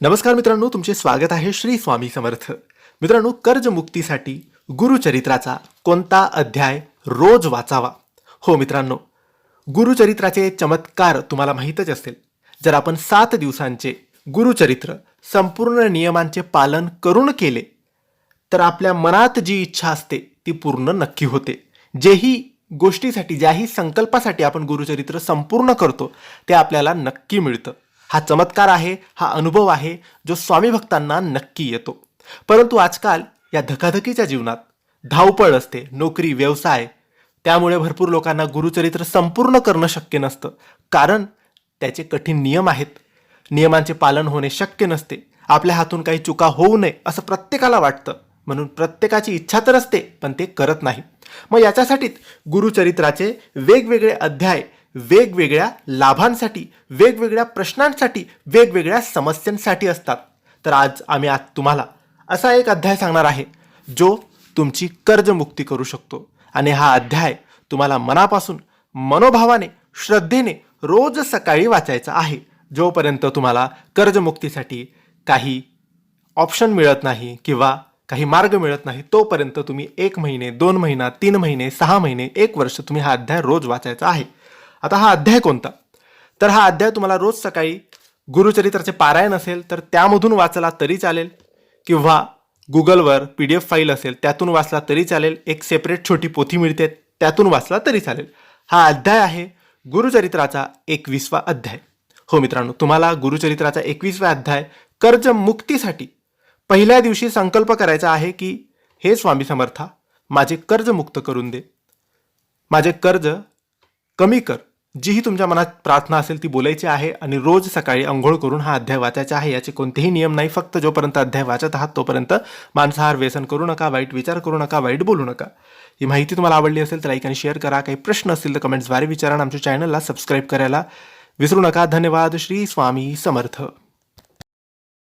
नमस्कार मित्रांनो, तुमचे स्वागत आहे श्री स्वामी समर्थ. मित्रांनो, कर्जमुक्तीसाठी गुरुचरित्राचा कोणता अध्याय रोज वाचावा? हो मित्रांनो, गुरुचरित्राचे चमत्कार तुम्हाला माहीतच असेल. जर आपण 7 दिवसांचे गुरुचरित्र संपूर्ण नियमांचे पालन करून केले तर आपल्या मनात जी इच्छा असते ती पूर्ण नक्की होते. जेही गोष्टीसाठी, ज्याही संकल्पासाठी आपण गुरुचरित्र संपूर्ण करतो ते आपल्याला नक्की मिळतं. हा चमत्कार आहे, हा अनुभव आहे जो स्वामी भक्तांना नक्की येतो. परंतु आजकाल या धकाधकीच्या जीवनात धावपळ असते, नोकरी, व्यवसाय, त्यामुळे भरपूर लोकांना गुरुचरित्र संपूर्ण करणं शक्य नसतं. कारण त्याचे कठीण नियम आहेत. नियमांचे पालन होणे शक्य नसते. आपल्या हातून काही चुका होऊ नये असं प्रत्येकाला वाटतं. म्हणून प्रत्येकाची इच्छा तर असते पण ते करत नाही. मग याच्यासाठीच गुरुचरित्राचे वेगवेगळे अध्याय वेगवेगळ्या लाभांसाठी, वेगवेगळ्या प्रश्नांसाठी, वेगवेगळ्या समस्यांसाठी असतात. तर आज तुम्हाला असा एक अध्याय सांगणार आहे जो तुमची कर्जमुक्ती करू शकतो. आणि हा अध्याय तुम्हाला मनापासून, मनोभावाने, श्रद्धेने रोज सकाळी वाचायचा आहे. जोपर्यंत तुम्हाला कर्जमुक्तीसाठी काही ऑप्शन मिळत नाही किंवा काही मार्ग मिळत नाही तोपर्यंत तुम्ही 1 महिने, 2 महिना, 3 महिने, 6 महिने, 1 वर्ष तुम्ही हा अध्याय रोज वाचायचा आहे. आता हा अध्याय कोणता? तर हा अध्याय तुम्हाला रोज सकाळी गुरुचरित्राचे पारायण असेल तर त्यामधून वाचला तरी चालेल, किंवा गुगलवर PDF फाईल असेल त्यातून वाचला तरी चालेल. एक सेपरेट छोटी पोथी मिळते त्यातून वाचला तरी चालेल. हा अध्याय आहे गुरुचरित्राचा 21वा अध्याय. हो मित्रांनो, तुम्हाला गुरुचरित्राचा 21वा अध्याय कर्जमुक्तीसाठी पहिल्या दिवशी संकल्प करायचा आहे की हे स्वामी समर्था, माझे कर्ज मुक्त करून दे, माझे कर्ज कमी कर. जीही तुमच्या मनात प्रार्थना असेल ती बोलायची आहे आणि रोज सकाळी अंघोळ करून हा अध्याय वाचायचा आहे. याचे कोणतेही नियम नाही. फक्त जोपर्यंत अध्याय वाचत आहात तोपर्यंत मांसाहार, व्यसन करू नका, वाईट विचार करू नका, वाईट बोलू नका. ही माहिती तुम्हाला आवडली असेल तर लाईक आणि शेअर करा. काही प्रश्न असतील तर कमेंट्सद्वारे विचारा. आमच्या चॅनलला सबस्क्राईब करायला विसरू नका. धन्यवाद. श्री स्वामी समर्थ.